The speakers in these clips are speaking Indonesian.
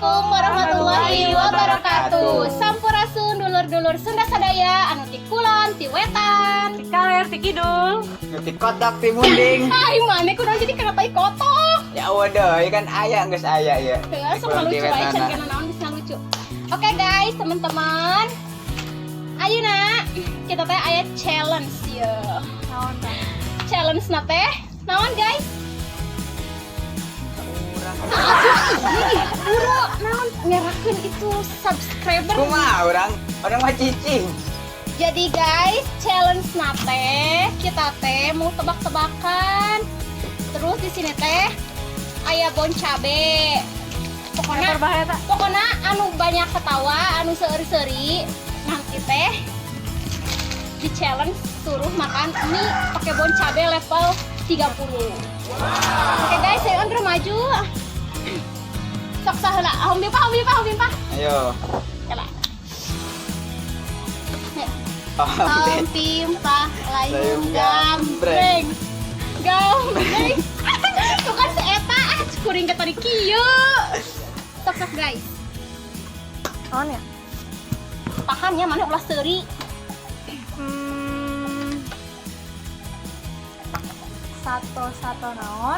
Assalamualaikum warahmatullahi wabarakatuh. Sampurasun dulur-dulur Sunda Sadaya anu ti kulon ti wetan. Ti kaler ti kidul. Ngerti kotak ti munding. Ai mane kudu jadi kenapa kotok. Ya waduh, kan aya geus aya ya. Teu sok lucu wae can kana naon bisa lucu. Oke guys, teman-teman. Ayeuna kita teh aya challenge ya. Naon tah? Challenge na teh naon guys? Buru, naon nyerakeun itu subscriber. Kumaha orang mah cicing. Jadi guys, challenge nate kita teh mau tebak-tebakan. Terus di sini teh aya bon cabe. Pokoknya anu banyak ketawa, anu seuri-seuri nanti teh di challenge suruh makan mie pakai bon cabe level 30. Oke guys, saya Andra maju. Sok saheula, hom bimpa. Ayo. Kala. Oh, Timpa layung gambreng. Tuh kan seeta kuring ke tadi kieu. Sok guys. Naon ya? Tahannya mana ulah seuri. Sato naon?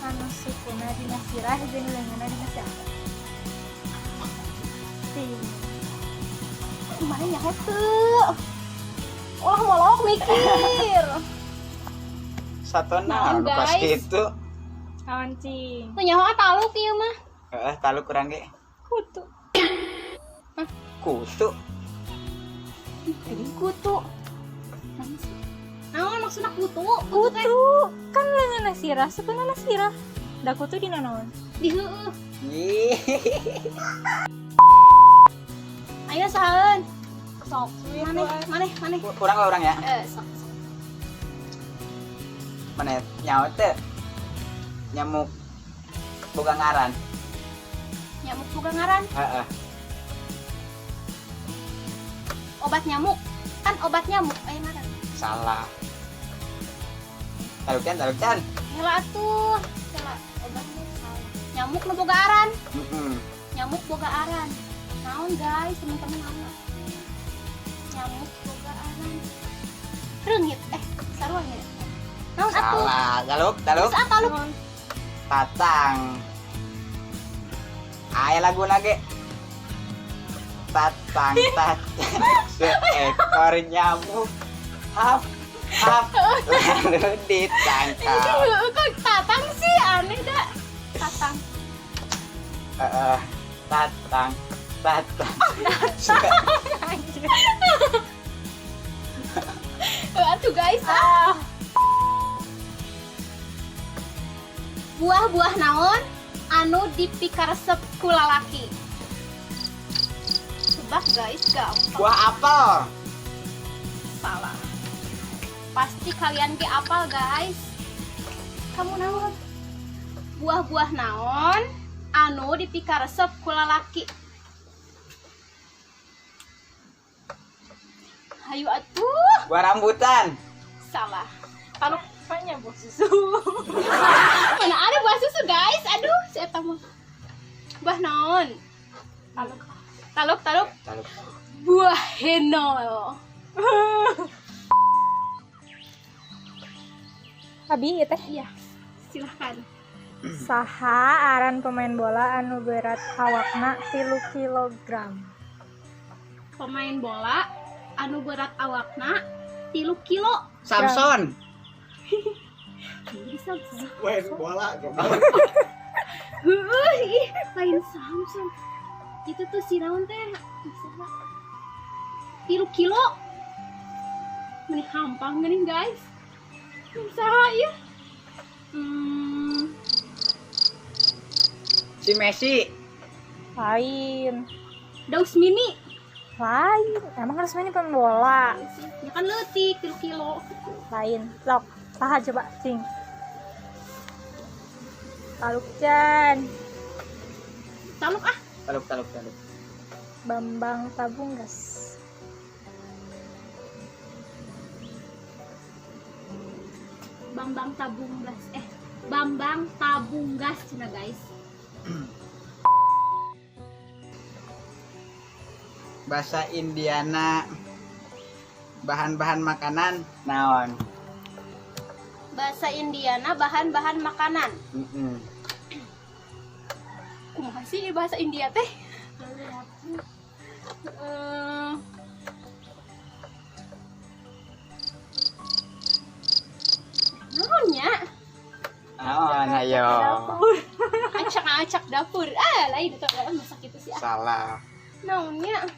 Anu sukuna dina sirah jeung leungeunna dina siapa? Mana nyaho teu? Ulah molok mikir. Satona Nah, pas guys. kitu. Naon cing? Teu nyaho taluk ieu mah. Heeh, taluk kurang ge. Kutu. Kutu. Jadi kutu. Naon maksudna kutu? Teh Kutu kan leungeunna sirah, sebenarnya sirah. Da kutu dina naon? di heueuh. Ih. Ayo saheun. Sok. Maneh. Kurang we orang ya. Sok. Mana nyaho teh? Nyamuk boga ngaran. Nyamuk boga ngaran. Heeh. Obat nyamuk. Kan obat nyamuk aya ngaran. Salah. Taluk-can. Heula atuh. Heula obatnya salah. Nyamuk nu boga aran. Nyamuk boga aran. Naon guys, teman-teman naon? Nyamuk boga aran. Reungit. Sarua nya. Naon atuh? Salah. Taluk. Saat taluk. Tatang. Aya laguna ge. Tatang. Seekor nyamuk. Hap. Lalu ditangkap. Kok tatang sih aneh dah. Tatang. Tatang. Atuh guys. Buah-buah naon anu dipikaresep ku lalaki? Tebak guys, gampang. Buah apel. Salah. Pasti kalian ge apal guys. Kamu naon? Buah-buah naon anu dipikaresep ku lalaki? Hayu atuh. Buah rambutan. Salah. Taluk. Apanya buah susu? Mana ada buah susu guys? Aduh, saya tahu. Buah naon? Taluk. Buah henol. Abi ieu teh. Iya, silahkan. Saha aran pemain bola anu berat awakna 3 kilogram? Pemain bola anu berat awakna 3 kilo. Samson. Bisa. Main bola goblok. Ih, lain Samson. Itu tuh si naon teh? Bisa 3 kilo. Meni hampang geuning guys. Saha ieu? Si Messi. Lain. Daus Mini. Lain. Emang harus main pemain bola. Ya kan leutik 3 kilo. Lain. Sok. Saha coba cing. Taluk-can. Taluk ah. Taluk. Bambang Tabunggas. Bambang Tabunggas Bambang Tabunggas cina guys. Bahasa Indiana bahan-bahan makanan naon? Bahasa Indiana bahan-bahan makanan. Kumaha sih bahasa India teh? Naonnya? Naon ayo. Acak-acak dapur. Lain itu masak itu sih. Salah. Naonnya?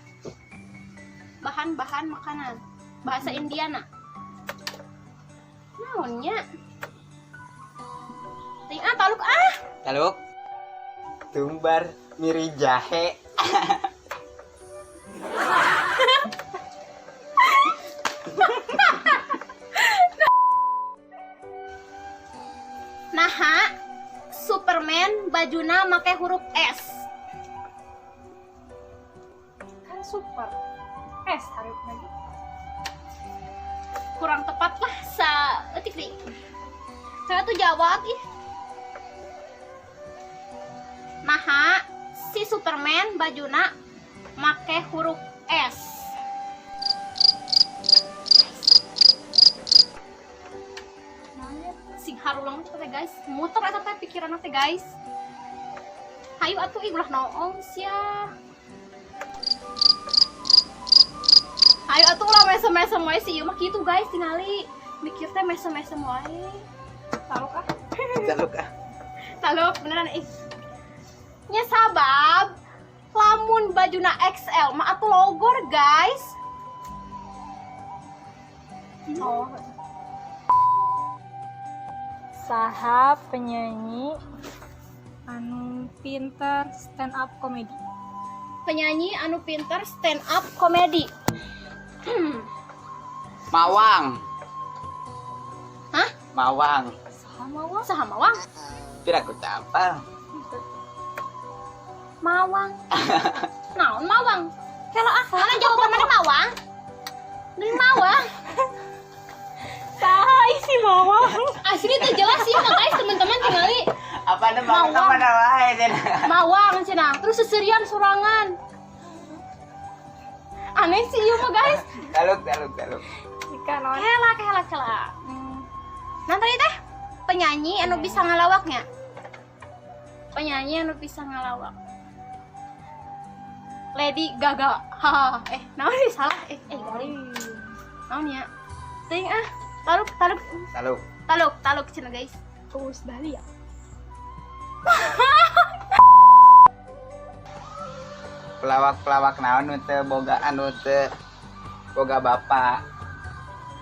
Bahan-bahan makanan. Bahasa Indiana. Naonnya? Taluk Taluk. Tumbar miri jahe. Naha Superman bajuna make huruf S. Kan super. Es harus lagi. Kurang tepat lah sa etik nih. Saya tuh jawab ih. Naha si Superman bajuna make huruf S. Sing harulang teh guys, muter eta teh pikiran teh guys. Hayu atuh ih ulah naon sia. Hayu atuh ulah mesem-mesem wae sih ieu mah kitu guys tingali. Mikir teh mesem-mesem wae. Taluk ah. Taluk ah. Taluk beneran ih. Nya sabab lamun bajuna XL mah atuh logor guys. Oh. Saha penyanyi anu pinter stand up comedy. Penyanyi anu pinter stand up comedy. Mawang. Hah? Mawang. Saha mawang? Saha mawang? Pira ku tapal. Mawang. Naon mawang? Kela mana jawaban mana mawang? Dari mawang. Saha isi mawang? Asli itu jelas sih guys teman-teman tinggali. Apa ada mawang apa wae cenah. Mawang cenah. Terus seserian sorangan. Aneh sih ieu mah guys. Taluk. Jika non Kela. Nanti teh penyanyi anu bisa ngalawaknya. Penyanyi anu bisa ngalawak. Lady Gaga. Haha. Naon nih salah? Garing. Naon ya? Ting ah. Taluk cenah guys. Terus Dahlia. Pelawak naon nu teu boga anu teu boga bapak.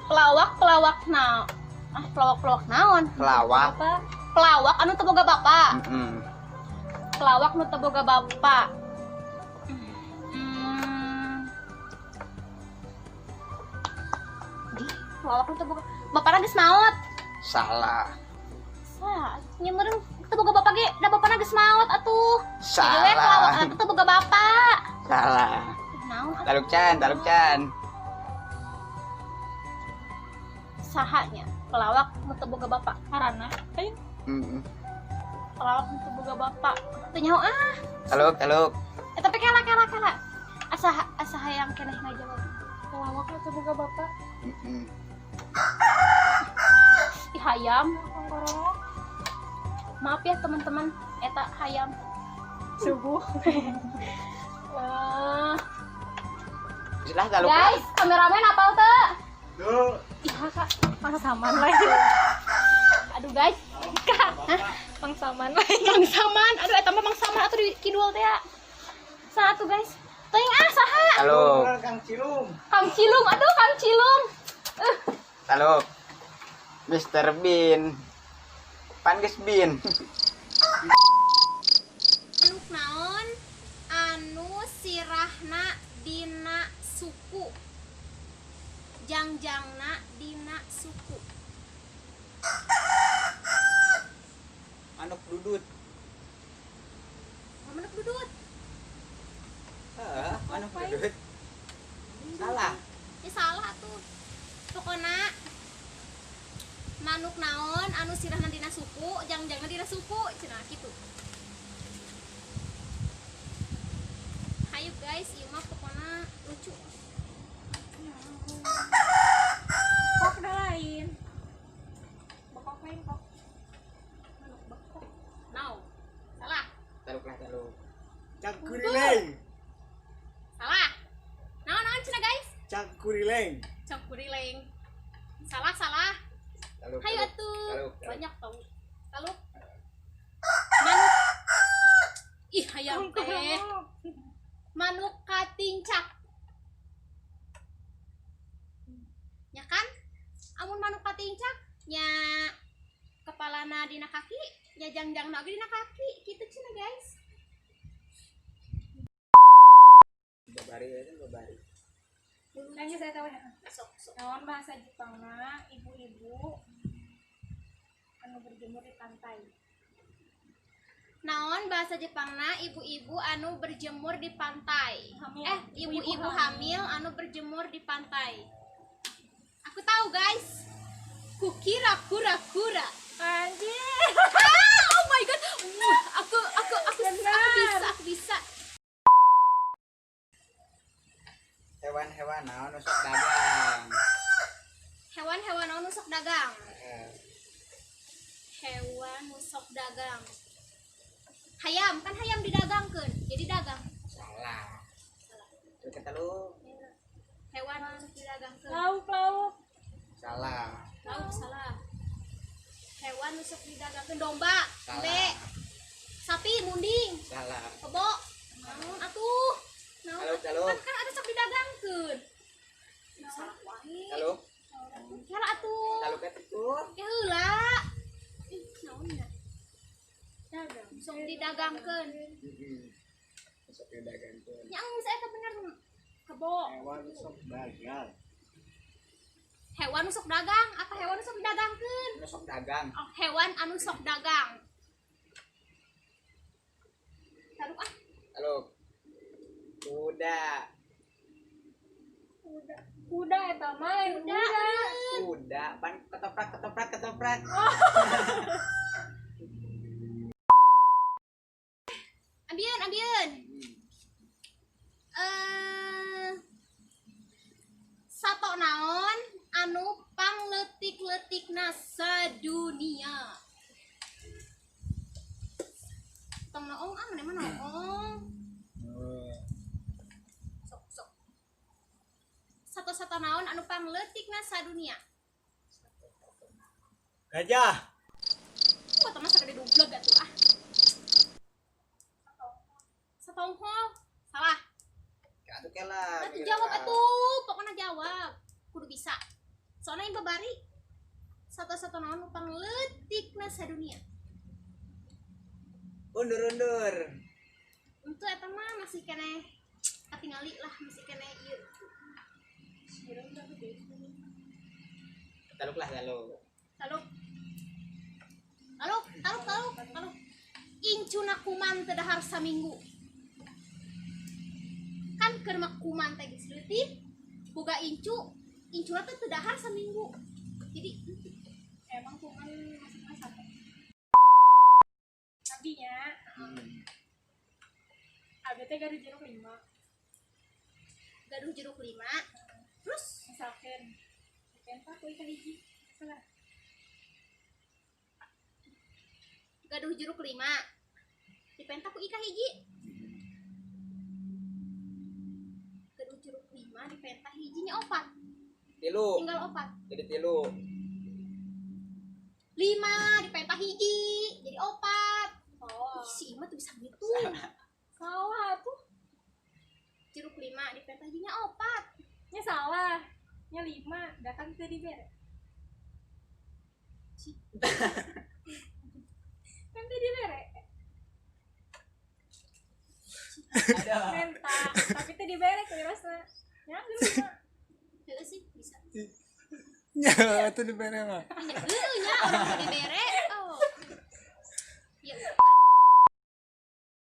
Pelawak naon? Pelawak naon? Pelawak. Pelawak anu teu boga bapak. Pelawak nu teu boga bapak. Pelawak nu teu boga bapana geus maot. Salah. Nya meureun teu boga bapak ge, da bapana geus maot atuh. Salah. Jadi pelawak anu teu boga bapak. Salah. Naon atuh? Taluk can. Sahanya pelawak nu teu boga bapak karana ayo pelawak nu teu boga bapak teu nyaho ah. Taluk. Tapi kela asa hayang keneh ngajawab Pelawak nu teu boga bapak. Ih hayam. Kongkorong. Maaf ya teman-teman, eta hayam Subuh. Sudah taluk. Guys, kameramen apal teu? Tuh. Iya kak, pangsaman lagi. Aduh guys. Pangsaman lagi. Mangsaman. Aduh eta mah mangsaman atuh di kidul teh ya. Satu guys. Teuing saha? Taluk. Kang Cilung. Aduh Kang Cilung. Taluk. Mr. Bean. Pan geus Bean. Anu naon? Anu sirahna dina suku. Jangjangna dina suku. Manuk dudut. Manuk dudut. Manuk dudut. Salah. Ya salah tuh. Pokona manuk naon anu sirahna dina suku, jangjangna dina suku, cenah kitu. hayuk guys, ieu mah pokona lucu. Kok udah lain. Bokok lain kok. Manuk bekok. Now. Salah. Taluk lah taluk. Cangkurileng. Salah. Naon cenah guys? Cangkurileng. Cangkurileng. Salah, salah. Taluk. Hayu taluk, atuh. taluk, taluk. Banyak tau. Taluk. Manuk. Ih, hayam teh. Manuk katincak. Ya kan? Amun manuk katincak nya kepalana dina kaki, nya jangjangna oge dina kaki. Kitu cenah guys. Babari ya, babari. Lanjut saya tahu ya. Sok, sok. Naon bahasa Jepangna ibu-ibu anu berjemur di pantai. Naon bahasa Jepangna ibu-ibu anu berjemur di pantai. Hamil. Ibu-ibu hamil anu berjemur di pantai. Aku tahu guys. Kukira kura-kura. Anjir. Oh my god. Aku bisa. Hewan-hewan naon nusuk dagang. Hewan-hewan anu sok dagang. Eh, Hewan nusok dagang. Hayam, kan hayam didagangkeun. Jadi dagang. salah. Taluk ke taluk. Hewan nusok didagangkeun. Lauk. Salah. Tahu salah. Hewan nusok didagangkeun. Domba, Salah. embe, sapi, munding, Salah. kebo. Naon atuh? Naon? Taluk, taluk. Kan ada sok didagangkeun. Salah wae. Taluk. Salah atuh. Taluk itu. Ya heula. Ih, naonna? Dagang. Sok didagangkeun. Nusuk dagang tuh. Yang saya teh bener kebo. Hewan sok dagang. Hewan nusok dagang. Apa hewan nusok didagangkeun? Nusuk dagang. Oh, hewan anu sok dagang. Taruh ah. Taluk. Kuda. Kuda eta mah kuda. Kuda. Pan ketoprak. Ambieun. Sato naon anu pangleutik-leutikna sadunia. Tong noong mana noong. Sok. Sato-sato naon anu pangleutikna sadunia. Gajah. Kok teman sagede dublek atuh ah. Satongkol. Salah. Atuh kela. Atuh jawab atuh, pokoknya jawab. Kudu bisa. Soalnya yang babari satu-satu naon nu pangleutikna sadunia. Undur. Untuk eta mah masih keneh katingali lah, masih keneh ieu. Taluk lah taluk. Taluk. Incuna kuman teu dahar saminggu. Kan keur mah kuman teh geus leutik, boga incuna teh teu dahar saminggu. Jadi Emang kuman masih satu. Tadinya ada teh gaduh jeruk 5. gaduh jeruk 5. Terus Misalkan pentak kuy ka hiji. Salah. gaduh jeruk 5 dipentak ku ika hiji. Gaduh jeruk 5 dipentak hijinya 4. Tilu. Tinggal 4. Jadi tilu. 5 dipentak hiji jadi 4. Oh, Si Ima tuh bisa gitu. salah tuh. Jeruk 5 dipentak hijinya 4. Nya salah. Nya 5, datang teu dibere. Kan teu dibere. Mentak, tapi teu dibere keurasna. Nya 5. Heeh sih bisa. Ya, itu di mana mah? Heeh nya orang teu dibere.